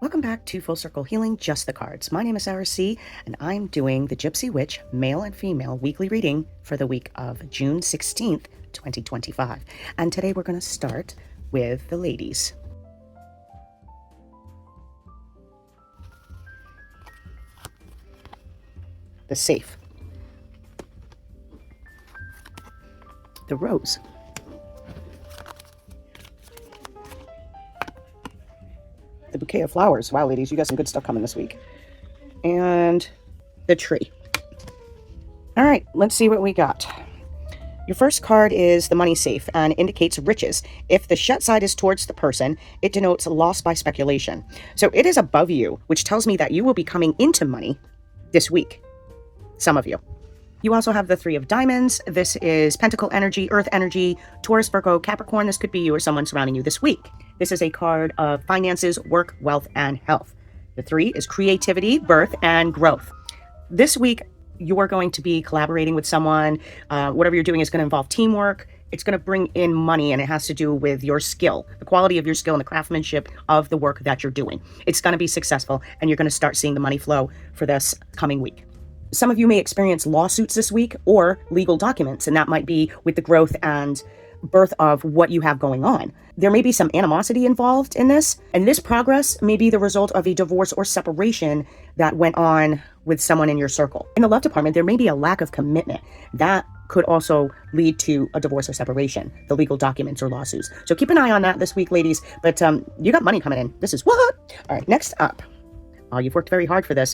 Welcome back to Full Circle Healing, Just the Cards. My name is Sarah C., and I'm doing the Gypsy Witch male and female weekly reading for the week of June 16th, 2025. And today we're going to start with the ladies. The safe. The rose. The bouquet of flowers. Wow, ladies, you got some good stuff coming this week. And the tree. All right, let's see what we got. Your first card is the money safe and indicates riches. If the shut side is towards the person, it denotes loss by speculation. So it is above you, which tells me that you will be coming into money this week. Some of you. You also have the Three of Diamonds. This is Pentacle energy, Earth energy, Taurus, Virgo, Capricorn. This could be you or someone surrounding you this week. This is a card of finances, work, wealth, and health. The three is creativity, birth, and growth. This week, you're going to be collaborating with someone. Whatever you're doing is going to involve teamwork. It's going to bring in money, and it has to do with your skill, the quality of your skill and the craftsmanship of the work that you're doing. It's going to be successful, and you're going to start seeing the money flow for this coming week. Some of you may experience lawsuits this week or legal documents, and that might be with the growth and birth of what you have going on. There may be some animosity involved in this, and this progress may be the result of a divorce or separation that went on with someone in your circle. In the love department, there may be a lack of commitment. That could also lead to a divorce or separation, the legal documents or lawsuits. So keep an eye on that this week, ladies. But you got money coming in. This is what? All right, next up. Oh, you've worked very hard for this.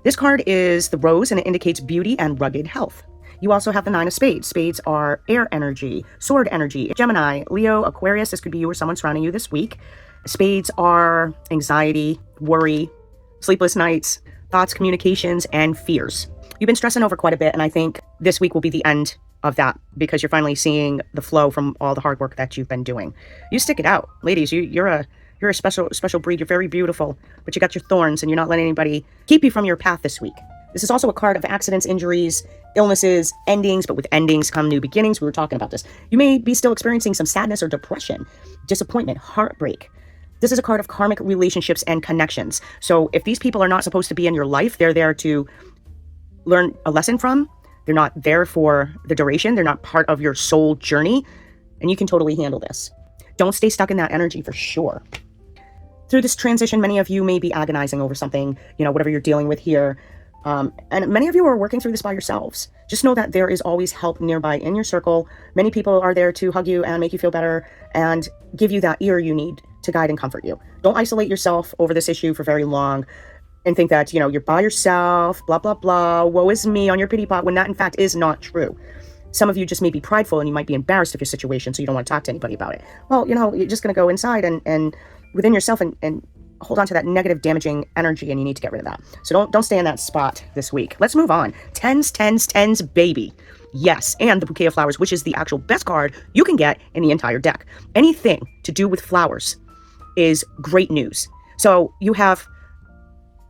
This card is the rose, and it indicates beauty and rugged health. You also have the Nine of Spades. Spades are air energy, sword energy, Gemini, Leo, Aquarius. This could be you or someone surrounding you this week. Spades are anxiety, worry, sleepless nights, thoughts, communications, and fears. You've been stressing over quite a bit, and I think this week will be the end of that because you're finally seeing the flow from all the hard work that you've been doing. You stick it out. Ladies, you're a special breed. You're very beautiful, but you got your thorns, and you're not letting anybody keep you from your path this week. This is also a card of accidents, injuries, illnesses, endings, but with endings come new beginnings. We were talking about this. You may be still experiencing some sadness or depression, disappointment, heartbreak. This is a card of karmic relationships and connections. So if these people are not supposed to be in your life, they're there to learn a lesson from. They're not there for the duration. They're not part of your soul journey, and you can totally handle this. Don't stay stuck in that energy for sure. Through this transition, many of you may be agonizing over something, whatever you're dealing with here. And many of you are working through this by yourselves. Just know that there is always help nearby in your circle. Many people are there to hug you and make you feel better and give you that ear you need to guide and comfort you. Don't isolate yourself over this issue for very long and think that, you're by yourself, blah, blah, blah, woe is me on your pity pot, when that in fact is not true. Some of you just may be prideful and you might be embarrassed of your situation, so you don't want to talk to anybody about it. Well, you're just going to go inside and within yourself and hold on to that negative, damaging energy, and you need to get rid of that. So don't stay in that spot this week. Let's move on. Tens, baby. Yes, and the Bouquet of Flowers, which is the actual best card you can get in the entire deck. Anything to do with flowers is great news. So you have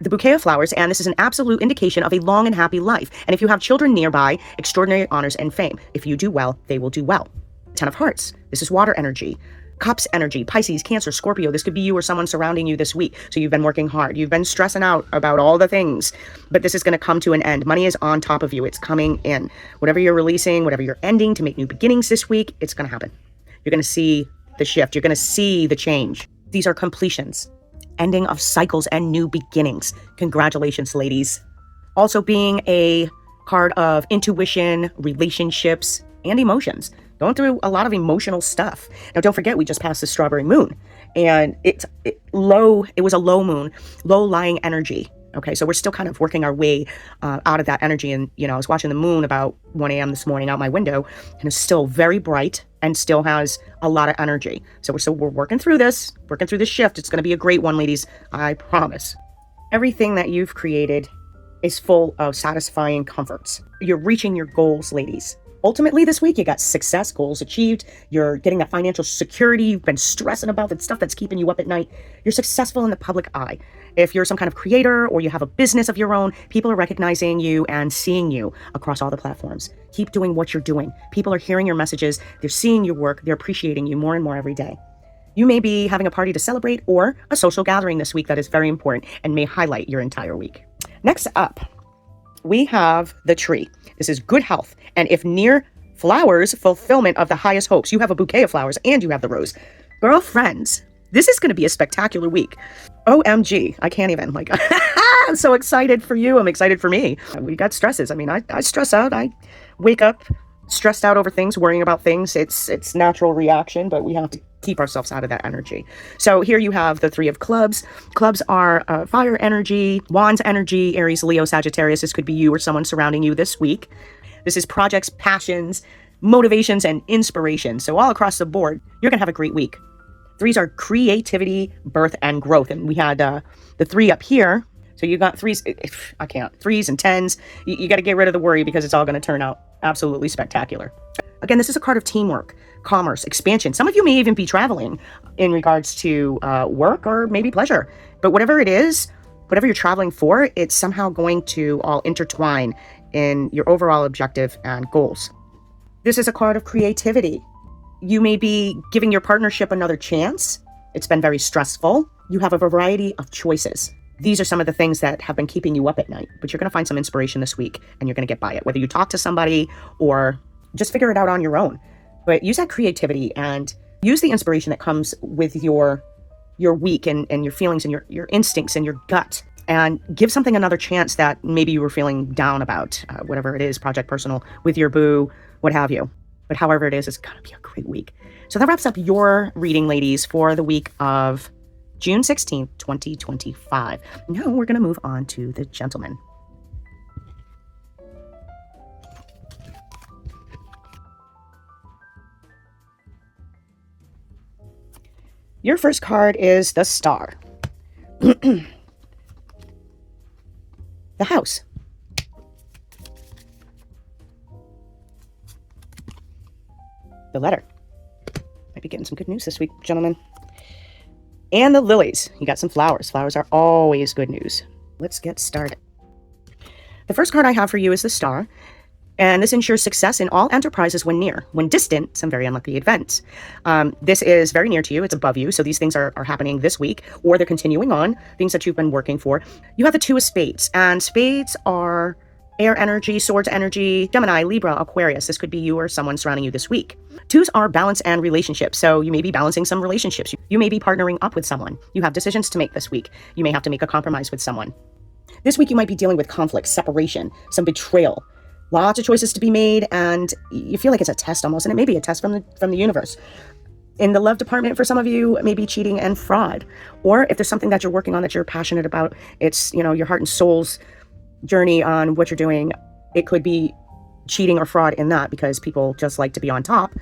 the Bouquet of Flowers, and this is an absolute indication of a long and happy life. And if you have children nearby, extraordinary honors and fame. If you do well, they will do well. Ten of Hearts. This is water energy. Cups energy, Pisces, Cancer, Scorpio. This could be you or someone surrounding you this week. So you've been working hard. You've been stressing out about all the things, but this is going to come to an end. Money is on top of you. It's coming in. Whatever you're releasing, whatever you're ending to make new beginnings this week, it's going to happen. You're going to see the shift. You're going to see the change. These are completions, ending of cycles and new beginnings. Congratulations, ladies. Also being a card of intuition, relationships, and emotions. Going through a lot of emotional stuff. Now, don't forget, we just passed the strawberry moon, and it was a low moon, low lying energy. Okay, so we're still kind of working our way out of that energy. And, I was watching the moon about 1 a.m. this morning out my window, and it's still very bright and still has a lot of energy. So we're working through this shift. It's going to be a great one, ladies. I promise. Everything that you've created is full of satisfying comforts. You're reaching your goals, ladies. Ultimately, this week, you got success, goals achieved. You're getting that financial security you've been stressing about, that stuff that's keeping you up at night. You're successful in the public eye. If you're some kind of creator or you have a business of your own, people are recognizing you and seeing you across all the platforms. Keep doing what you're doing. People are hearing your messages. They're seeing your work. They're appreciating you more and more every day. You may be having a party to celebrate or a social gathering this week that is very important and may highlight your entire week. Next up, we have the tree. This is good health. And if near flowers, fulfillment of the highest hopes. You have a bouquet of flowers and you have the rose. Girlfriends, this is going to be a spectacular week. OMG, I can't even. Like, I'm so excited for you. I'm excited for me. We got stresses. I mean, I stress out. I wake up stressed out over things, worrying about things. It's natural reaction, but we have to keep ourselves out of that energy. So here you have the 3 of clubs. Clubs are fire energy, wands energy, Aries, Leo, Sagittarius. This could be you or someone surrounding you this week. This is projects, passions, motivations, and inspiration. So all across the board, you're going to have a great week. 3s are creativity, birth, and growth. And we had the 3 up here. So you got 3s. I can't. 3s and 10s. You got to get rid of the worry because it's all going to turn out absolutely spectacular. Again, this is a card of teamwork, commerce, expansion. Some of you may even be traveling in regards to work or maybe pleasure. But whatever it is, whatever you're traveling for, it's somehow going to all intertwine in your overall objective and goals. This is a card of creativity. You may be giving your partnership another chance. It's been very stressful. You have a variety of choices. These are some of the things that have been keeping you up at night, but you're going to find some inspiration this week and you're going to get by it, whether you talk to somebody or just figure it out on your own. But use that creativity and use the inspiration that comes with your week and your feelings and your instincts and your gut, and give something another chance that maybe you were feeling down about, whatever it is, project, personal, with your boo, what have you. But however it is, it's going to be a great week. So that wraps up your reading, ladies, for the week of June 16th, 2025. Now we're going to move on to the gentleman. Your first card is the Star. The House. The Letter. Might be getting some good news this week, gentlemen. And the Lilies. You got some flowers. Flowers are always good news. Let's get started. The first card I have for you is the Star. And this ensures success in all enterprises when near. When distant, some very unlucky events. This is very near to you. It's above you. So these things are happening this week, or they're continuing on, things that you've been working for. You have the 2 of Spades. And Spades are air energy, swords energy, Gemini, Libra, Aquarius. This could be you or someone surrounding you this week. 2s are balance and relationships. So you may be balancing some relationships. You may be partnering up with someone. You have decisions to make this week. You may have to make a compromise with someone. This week you might be dealing with conflict, separation, some betrayal. Lots of choices to be made, and you feel like it's a test almost, and it may be a test from the universe. In the love department, for some of you, it may be cheating and fraud. Or if there's something that you're working on that you're passionate about, it's, your heart and soul's journey on what you're doing. It could be cheating or fraud in that, because people just like to be on top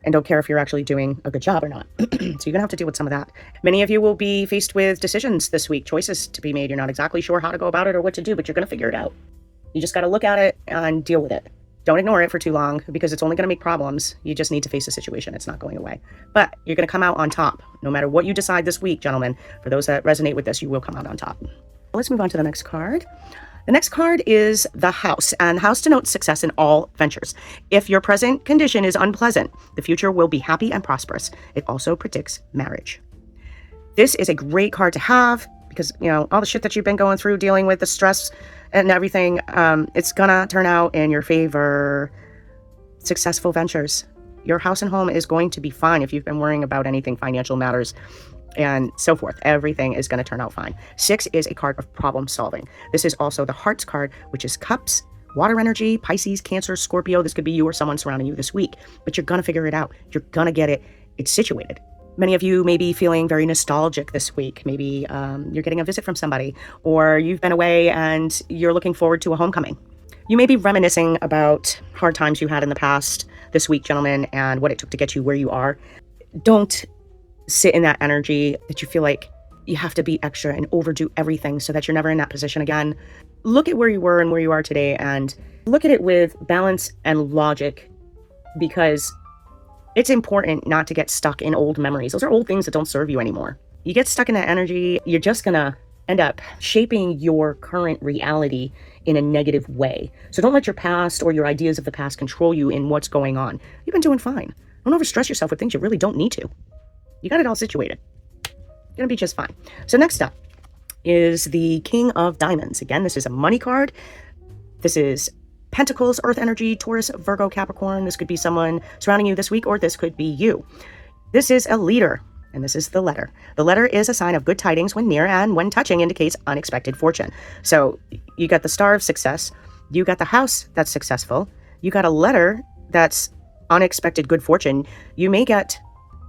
and don't care if you're actually doing a good job or not. So you're going to have to deal with some of that. Many of you will be faced with decisions this week, choices to be made. You're not exactly sure how to go about it or what to do, but you're going to figure it out. You just got to look at it and deal with it. Don't ignore it for too long, because it's only going to make problems. You just need to face the situation. It's not going away. But you're going to come out on top. No matter what you decide this week, gentlemen, for those that resonate with this, you will come out on top. Let's move on to the next card. The next card is the House, and the House denotes success in all ventures. If your present condition is unpleasant, the future will be happy and prosperous. It also predicts marriage. This is a great card to have because, all the shit that you've been going through, dealing with the stress and everything, it's gonna turn out in your favor. Successful ventures. Your house and home is going to be fine if you've been worrying about anything, financial matters, and so forth. Everything is going to turn out fine. 6 is a card of problem solving. This is also the Hearts card, which is Cups, water energy, Pisces, Cancer, Scorpio. This could be you or someone surrounding you this week, but you're going to figure it out. You're going to get it. It's situated. Many of you may be feeling very nostalgic this week. Maybe you're getting a visit from somebody, or you've been away and you're looking forward to a homecoming. You may be reminiscing about hard times you had in the past this week, gentlemen, and what it took to get you where you are. Don't sit in that energy that you feel like you have to be extra and overdo everything so that you're never in that position again. Look at where you were and where you are today, and look at it with balance and logic, because it's important not to get stuck in old memories. Those are old things that don't serve you anymore. You get stuck in that energy, you're just gonna end up shaping your current reality in a negative way. So don't let your past or your ideas of the past control you in what's going on. You've been doing fine. Don't overstress yourself with things you really don't need to. You got it all situated. Gonna be just fine. So next up is the King of Diamonds. Again, this is a money card. This is Pentacles, Earth energy, Taurus, Virgo, Capricorn. This could be someone surrounding you this week, or this could be you. This is a leader, and this is the letter. The letter is a sign of good tidings when near, and when touching indicates unexpected fortune. So you got the Star of Success. You got the house that's successful. You got a letter that's unexpected good fortune. You may get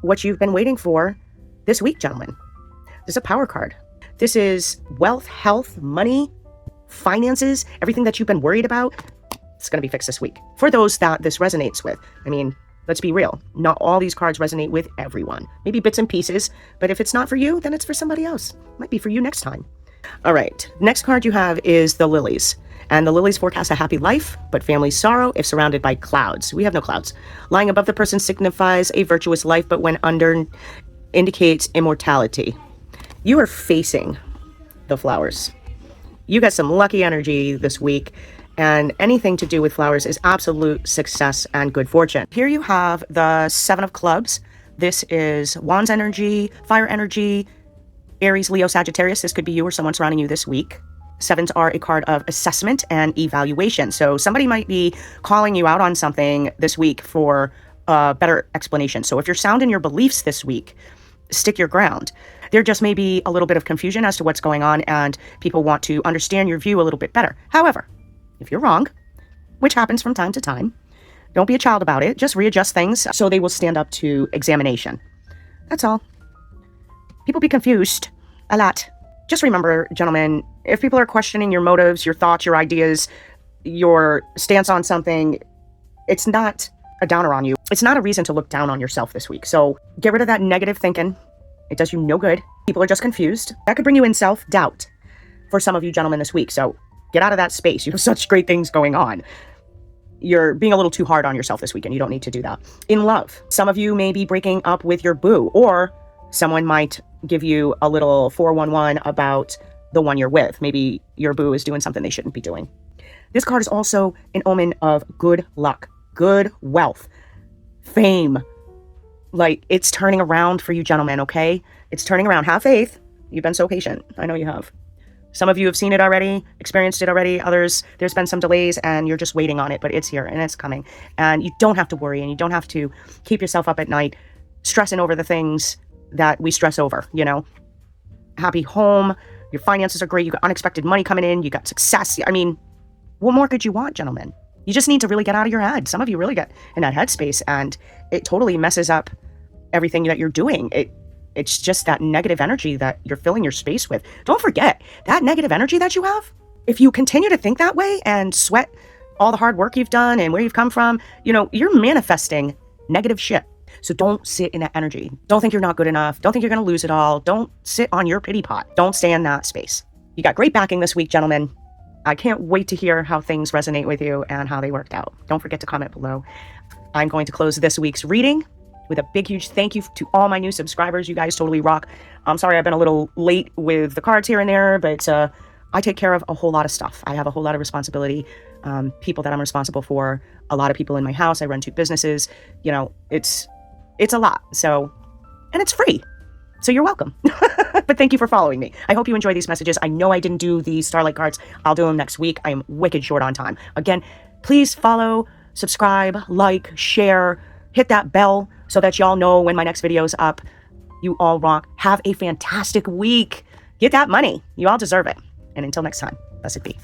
what you've been waiting for this week, gentlemen. This is a power card. This is wealth, health, money, finances, everything that you've been worried about. It's going to be fixed this week. For those that this resonates with. I mean, let's be real. Not all these cards resonate with everyone. Maybe bits and pieces, but if it's not for you, then it's for somebody else. It might be for you next time. All right. Next card you have is the Lilies. And the Lilies forecast a happy life, but family sorrow if surrounded by clouds. We have no clouds. Lying above the person signifies a virtuous life, but when under indicates immortality. You are facing the flowers. You got some lucky energy this week, and anything to do with flowers is absolute success and good fortune. Here you have the Seven of Clubs. This is Wands energy, fire energy, Aries, Leo, Sagittarius. This could be you or someone surrounding you this week. Sevens are a card of assessment and evaluation. So somebody might be calling you out on something this week for a better explanation. So if you're sound in your beliefs this week, stick your ground. There just may be a little bit of confusion as to what's going on, and people want to understand your view a little bit better. However, if you're wrong, which happens from time to time, don't be a child about it. Just readjust things so they will stand up to examination. That's all. People be confused a lot. Just remember, gentlemen, if people are questioning your motives, your thoughts, your ideas, your stance on something, it's not a downer on you. It's not a reason to look down on yourself this week. So get rid of that negative thinking. It does you no good. People are just confused. That could bring you in self-doubt for some of you gentlemen this week. So get out of that space. You have such great things going on. You're being a little too hard on yourself this week, and you don't need to do that. In love, some of you may be breaking up with your boo, or someone might give you a little 411 about the one you're with. Maybe your boo is doing something they shouldn't be doing. This card is also an omen of good luck, good wealth, fame. Like, it's turning around for you gentlemen, okay? It's turning around. Have faith. You've been so patient. I know you have. Some of you have seen it already, experienced it already. Others, there's been some delays and you're just waiting on it, but it's here and it's coming. And you don't have to worry, and you don't have to keep yourself up at night stressing over the things that we stress over, you know? Happy home, your finances are great, you got unexpected money coming in, you got success. I mean, what more could you want, gentlemen? You just need to really get out of your head. Some of you really get in that headspace, and it totally messes up everything that you're doing. It's just that negative energy that you're filling your space with. Don't forget, that negative energy that you have, if you continue to think that way and sweat all the hard work you've done and where you've come from, you know, you're manifesting negative shit. So don't sit in that energy. Don't think you're not good enough. Don't think you're going to lose it all. Don't sit on your pity pot. Don't stay in that space. You got great backing this week, gentlemen. I can't wait to hear how things resonate with you and how they worked out. Don't forget to comment below. I'm going to close this week's reading with a big, huge thank you to all my new subscribers. You guys totally rock. I'm sorry I've been a little late with the cards here and there, but I take care of a whole lot of stuff. I have a whole lot of responsibility, people that I'm responsible for, a lot of people in my house. I run 2 businesses. You know, it's a lot. So, and it's free. So you're welcome. But thank you for following me. I hope you enjoy these messages. I know I didn't do the Starlight cards. I'll do them next week. I am wicked short on time. Again, please follow, subscribe, like, share, hit that bell so that y'all know when my next video is up. You all rock. Have a fantastic week. Get that money. You all deserve it. And until next time, blessed be.